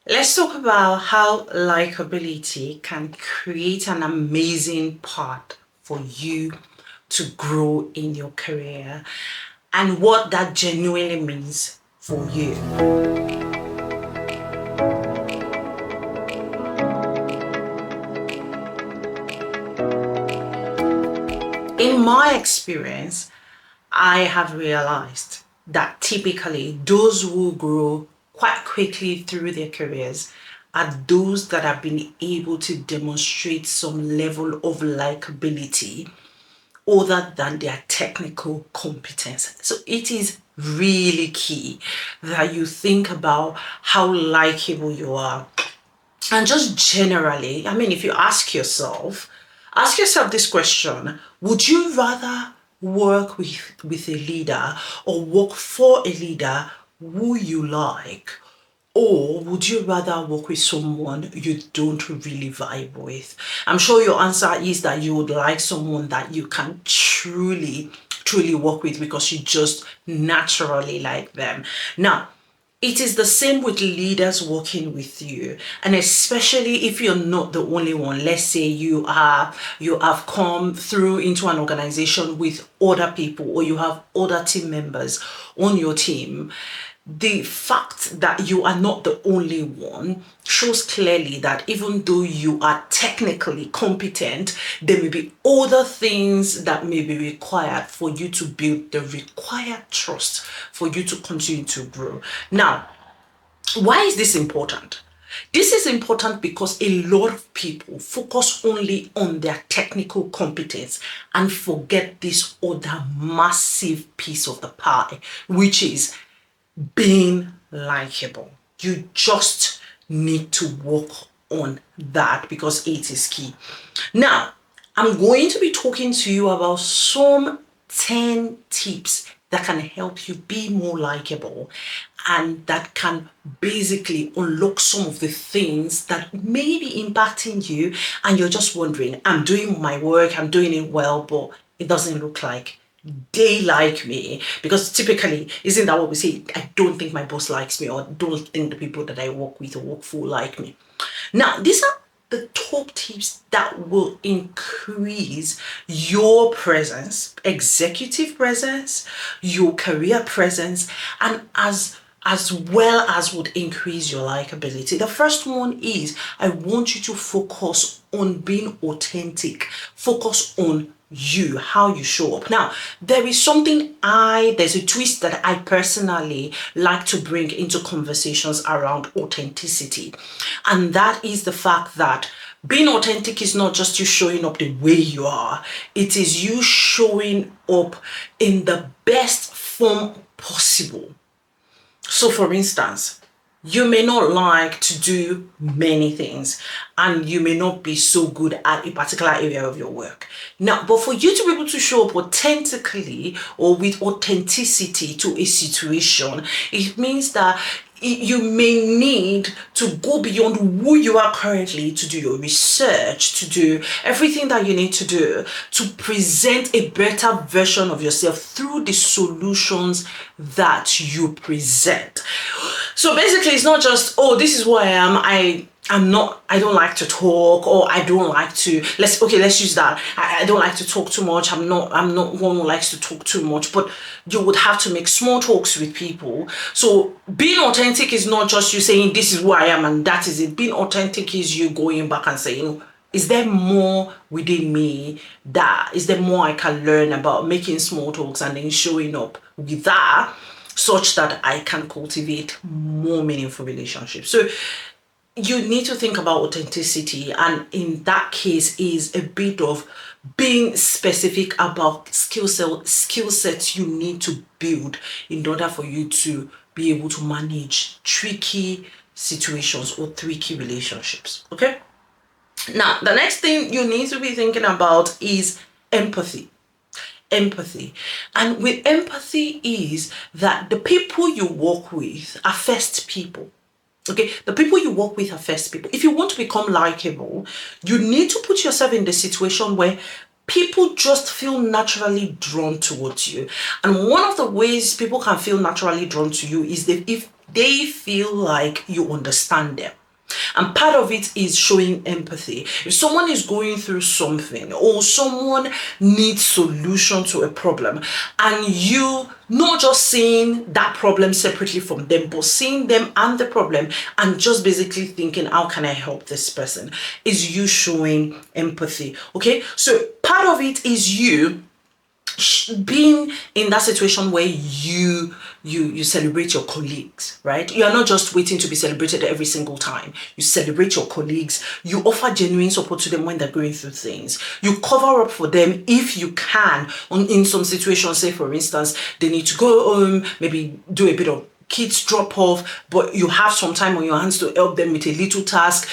Let's talk about how likability can create an amazing path for you to grow in your career and what that genuinely means for you. In my experience, I have realized that typically those who grow quite quickly through their careers are those that have been able to demonstrate some level of likability other than their technical competence. So it is really key that you think about how likable you are. And just generally, I mean, if you ask yourself this question: would you rather work with a leader or work for a leader who you like? Or would you rather work with someone you don't really vibe with? I'm sure your answer is that you would like someone that you can truly work with because you just naturally like them. Now, it is the same with leaders working with you, and especially if you're not the only one. Let's say you have come through into an organization with other people, or you have other team members on your team. The fact that you are not the only one shows clearly that even though you are technically competent, there may be other things that may be required for you to build the required trust for you to continue to grow. Now, why is this important? This is important because a lot of people focus only on their technical competence and forget this other massive piece of the pie, which is being likable. You just need to work on that because it is key. Now, I'm going to be talking to you about some 10 tips that can help you be more likable and that can basically unlock some of the things that may be impacting you, and you're just wondering, I'm doing my work, I'm doing it well, but it doesn't look like they like me. Because typically, isn't that what we say? I don't think my boss likes me, or don't think the people that I work with or work for like me. Now, these are the top tips that will increase your presence, executive presence, your career presence, and as well as would increase your likability. The first one is, I want you to focus on being authentic. Focus on you, how you show up. Now, there's a twist that I personally like to bring into conversations around authenticity. And that is the fact that being authentic is not just you showing up the way you are, it is you showing up in the best form possible. So, for instance, you may not like to do many things and you may not be so good at a particular area of your work. Now, but for you to be able to show up authentically or with authenticity to a situation, it means that you may need to go beyond who you are currently to do your research, to do everything that you need to do to present a better version of yourself through the solutions that you present. So basically, it's not just, oh, this is who I am. I don't like to talk, or I don't like to, let's use that. I don't like to talk too much. I'm not one who likes to talk too much, but you would have to make small talks with people. So being authentic is not just you saying, this is who I am and that is it. Being authentic is you going back and saying, is there more within me? Is there more I can learn about making small talks and then showing up with that, such that I can cultivate more meaningful relationships? So you need to think about authenticity, and in that case is a bit of being specific about skill sets you need to build in order for you to be able to manage tricky situations or tricky relationships. Okay, now the next thing you need to be thinking about is empathy. And with empathy is that the people you work with are first people. Okay, the people you work with are first people. If you want to become likable, you need to put yourself in the situation where people just feel naturally drawn towards you. And one of the ways people can feel naturally drawn to you is that if they feel like you understand them. And part of it is showing empathy. If someone is going through something or someone needs solution to a problem, and you not just seeing that problem separately from them, but seeing them and the problem and just basically thinking, how can I help this person? Is you showing empathy. Okay, so part of it is you being in that situation where you celebrate your colleagues, right? You are not just waiting to be celebrated every single time. You celebrate your colleagues. You offer genuine support to them when they're going through things. You cover up for them if you can. In some situations, say for instance, they need to go home, maybe do a bit of kids drop off, but you have some time on your hands to help them with a little task.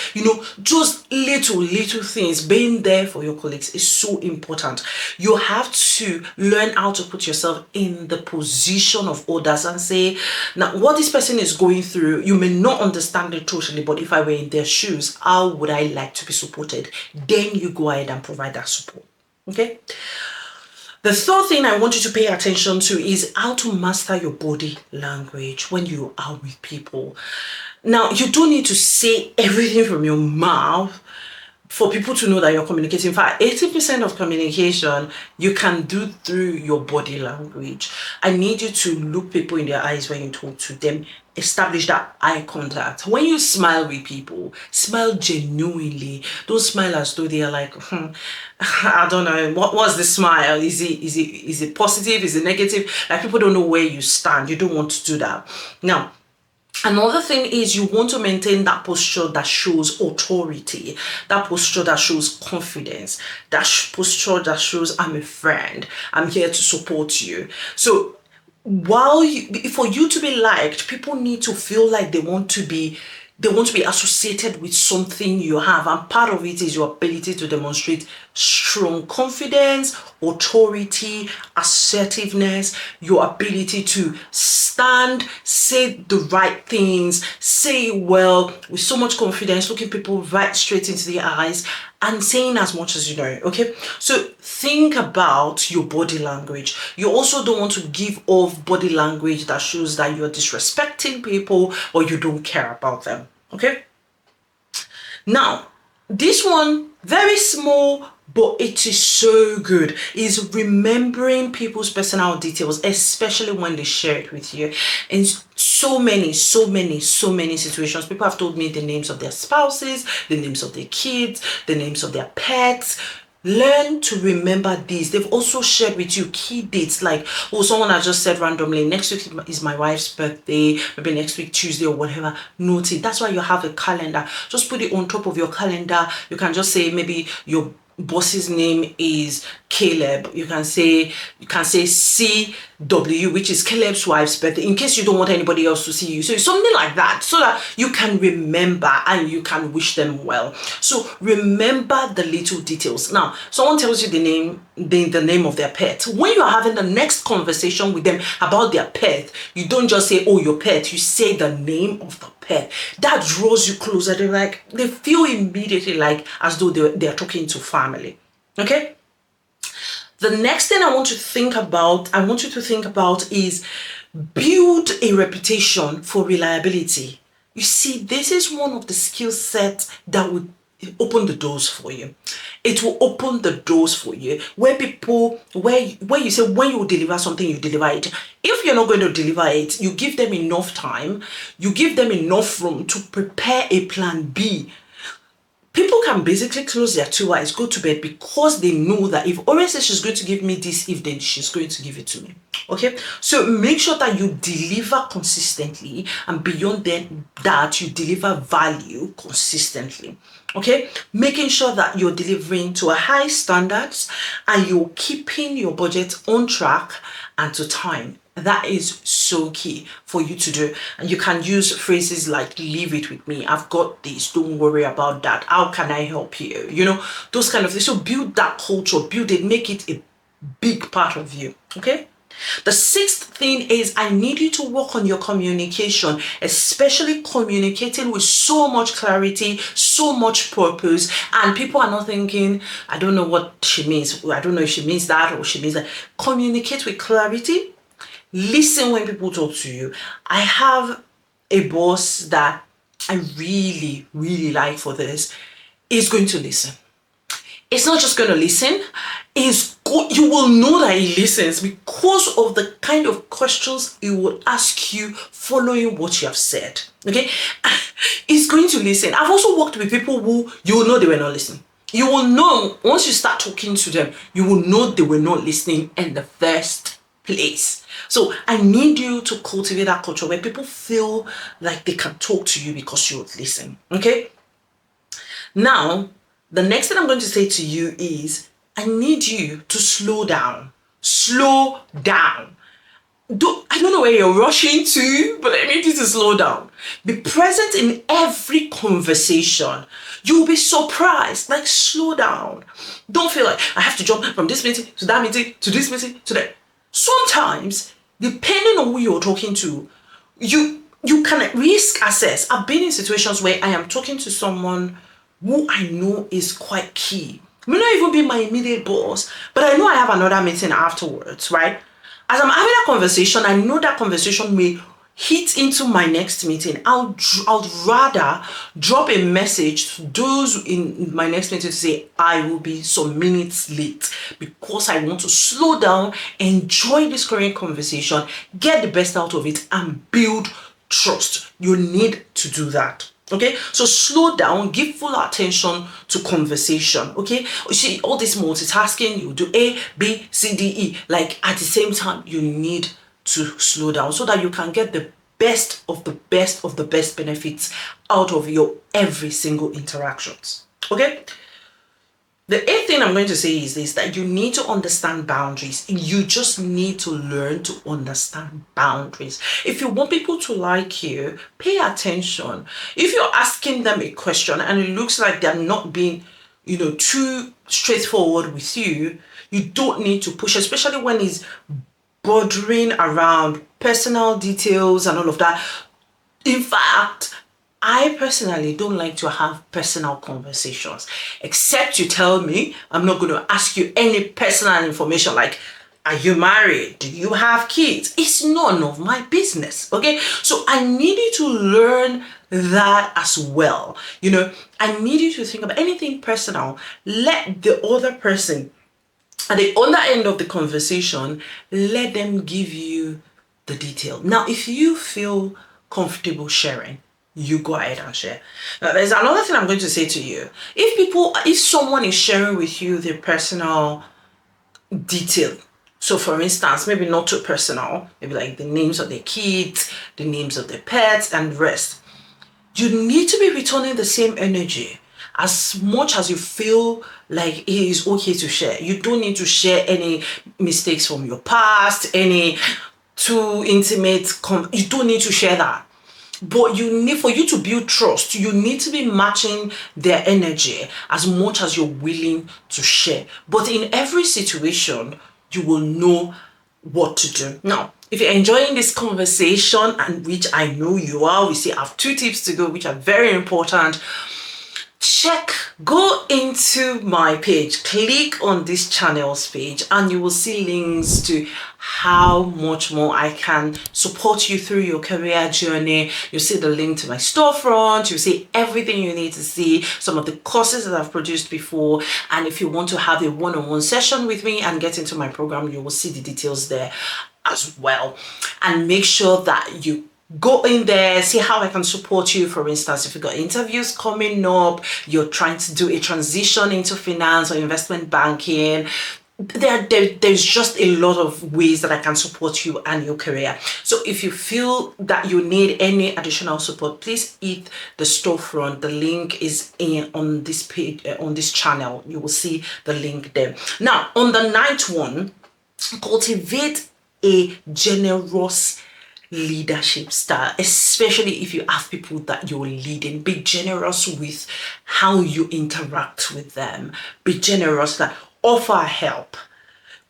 Just little things. Being there for your colleagues is so important. You have to learn how to put yourself in the position of others and say, now what this person is going through, you may not understand it totally, but if I were in their shoes, how would I like to be supported? Then you go ahead and provide that support. Okay. The third thing I want you to pay attention to is how to master your body language when you are with people. Now, you don't need to say everything from your mouth for people to know that you're communicating. In fact, 80% of communication you can do through your body language. I need you to look people in their eyes when you talk to them. Establish that eye contact. When you smile with people, smile genuinely. Don't smile as though they are like, I don't know, what's the smile? Is it positive? Is it negative? Like, people don't know where you stand. You don't want to do that. Now, another thing is you want to maintain that posture that shows authority, that posture that shows confidence, that posture that shows I'm a friend, I'm here to support you. So for you to be liked, people need to feel like they want to be associated with something you have, and part of it is your ability to demonstrate strong confidence, authority, assertiveness, your ability to stand, say the right things, say it well with so much confidence, looking people right straight into the eyes and saying as much as you know. Okay, so think about your body language. You also don't want to give off body language that shows that you're disrespecting people or you don't care about them. Okay, now this one, very small, but it is so good, is remembering people's personal details, especially when they share it with you. In so many situations, people have told me the names of their spouses, the names of their kids, the names of their pets. Learn to remember these. They've also shared with you key dates, like, oh, someone has just said randomly, next week is my wife's birthday, maybe next week Tuesday or whatever. Note it. That's why you have a calendar. Just put it on top of your calendar. You can just say maybe your boss's name is Caleb. You can say CW, which is Caleb's wife's birthday, in case you don't want anybody else to see you. So something like that, so that you can remember and you can wish them well. So remember the little details. Now, someone tells you the name of their pet. When you are having the next conversation with them about their pet, you don't just say, oh, your pet. You say the name of the pet. That draws you closer. They feel immediately like as though they're talking to family. Okay. The next thing I want you to think about is build a reputation for reliability. You see, this is one of the skill sets that would open the doors for you. It will open the doors for you where you say when you deliver something, you deliver it. If you're not going to deliver it, you give them enough time, you give them enough room to prepare a plan B. People can basically close their two eyes, go to bed, because they know that if Ore says she's going to give me this evening, she's going to give it to me. Okay, so make sure that you deliver consistently, and beyond that, you deliver value consistently. Okay, making sure that you're delivering to a high standards and you're keeping your budget on track and to time. That is so key for you to do. And you can use phrases like, leave it with me, I've got this, don't worry about that, how can I help you? Those kind of things. So build that culture, build it, make it a big part of you. Okay. The sixth thing is I need you to work on your communication, especially communicating with so much clarity, so much purpose, and people are not thinking, I don't know what she means. I don't know if she means that or she means that. Communicate with clarity. Listen when people talk to you. I have a boss that I really, really like for this is going to listen. It's not just going to listen. You will know that he listens because of the kind of questions he will ask you following what you have said. Okay? He's going to listen. I've also worked with people who you will know they were not listening. You will know once you start talking to them, you will know they were not listening in the first place. So I need you to cultivate that culture where people feel like they can talk to you because you listen. Okay? Now, the next thing I'm going to say to you is I need you to slow down. Slow down. I don't know where you're rushing to, but I need you to slow down. Be present in every conversation. You'll be surprised. Like, slow down. Don't feel like I have to jump from this meeting to that meeting to this meeting to that. Sometimes, depending on who you're talking to, you can risk assess. I've been in situations where I am talking to someone who I know is quite key. May not even be my immediate boss, but I know I have another meeting afterwards, right? As I'm having a conversation, I know that conversation may hit into my next meeting. I'll rather drop a message to those in my next meeting to say I will be some minutes late because I want to slow down, enjoy this current conversation, get the best out of it, and build trust. You need to do that. Okay, so slow down, give full attention to conversation. Okay, you see, all this multitasking, you do A, B, C, D, E, like at the same time, you need to slow down so that you can get the best of the best of the best benefits out of your every single interactions. Okay. The eighth thing I'm going to say is this, that you need to understand boundaries. You just need to learn to understand boundaries. If you want people to like you, pay attention. If you're asking them a question and it looks like they're not being, too straightforward with you, you don't need to push, especially when it's bordering around personal details and all of that. In fact, I personally don't like to have personal conversations, except you tell me. I'm not going to ask you any personal information like, are you married? Do you have kids? It's none of my business, okay? So I need you to learn that as well. I need you to think about anything personal. Let the other person at the other end of the conversation, let them give you the detail. Now, if you feel comfortable sharing, you go ahead and share. Now, there's another thing I'm going to say to you. If someone is sharing with you their personal detail, so for instance, maybe not too personal, maybe like the names of their kids, the names of their pets, and the rest, you need to be returning the same energy. As much as you feel like it is okay to share, you don't need to share any mistakes from your past, any too intimate, you don't need to share that. But for you to build trust, you need to be matching their energy as much as you're willing to share. But in every situation, you will know what to do. Now, if you're enjoying this conversation, and which I know you are, we say I have 2 tips to go, which are very important. Go into my page, click on this channel's page, and you will see links to how much more I can support you through your career journey. You'll see the link to my storefront, you'll see everything you need to see, some of the courses that I've produced before, and if you want to have a one-on-one session with me and get into my program, you will see the details there as well. And make sure that you go in there, see how I can support you. For instance, if you've got interviews coming up, you're trying to do a transition into finance or investment banking, there's just a lot of ways that I can support you and your career. So if you feel that you need any additional support, please hit the storefront. The link is on this page, on this channel. You will see the link there. Now, on the 9th one, cultivate a generous leadership style, especially if you have people that you're leading. Be generous with how you interact with them. Be generous, that offer help,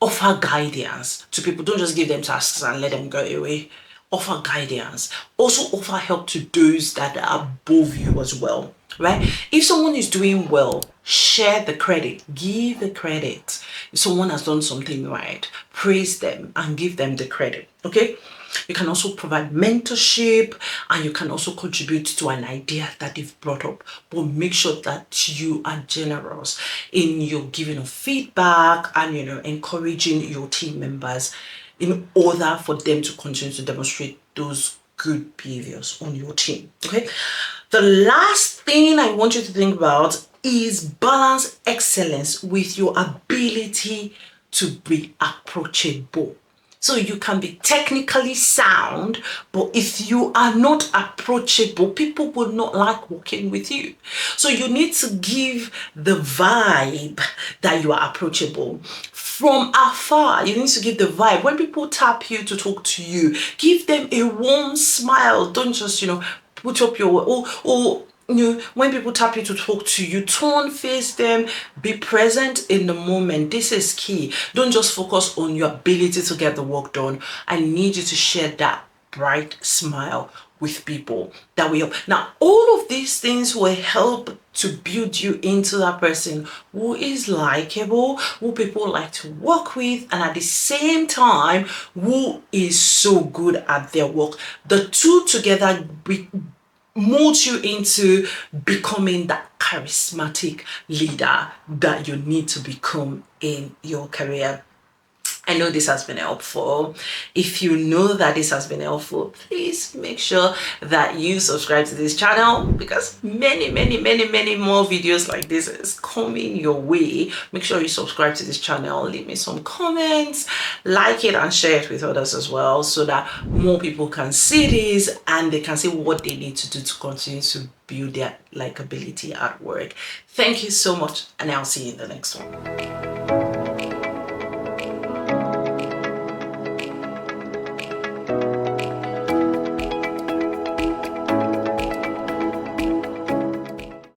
offer guidance to people. Don't just give them tasks and let them go away. Offer guidance. Also offer help to those that are above you as well, right? If someone is doing well, share the credit, give the credit. If someone has done something right, praise them and give them the credit, okay? You can also provide mentorship, and you can also contribute to an idea that they've brought up. But make sure that you are generous in your giving of feedback and, encouraging your team members in order for them to continue to demonstrate those good behaviors on your team. Okay. The last thing I want you to think about is balance excellence with your ability to be approachable. So you can be technically sound, but if you are not approachable, people will not like working with you. So you need to give the vibe that you are approachable. From afar, you need to give the vibe. When people tap you to talk to you, give them a warm smile. Don't just, put up your, when people tap you to talk to you, turn, face them, be present in the moment. This is key. Don't just focus on your ability to get the work done. I need you to share that bright smile with people. That will help. Now, all of these things will help to build you into that person who is likable, who people like to work with, and at the same time, who is so good at their work. The two together molds you into becoming that charismatic leader that you need to become in your career. I know this has been helpful. If you know that this has been helpful, please make sure that you subscribe to this channel, because many more videos like this is coming your way. Make sure you subscribe to this channel, leave me some comments, like it and share it with others as well, so that more people can see this and they can see what they need to do to continue to build their likability at work. Thank you so much, and I'll see you in the next one.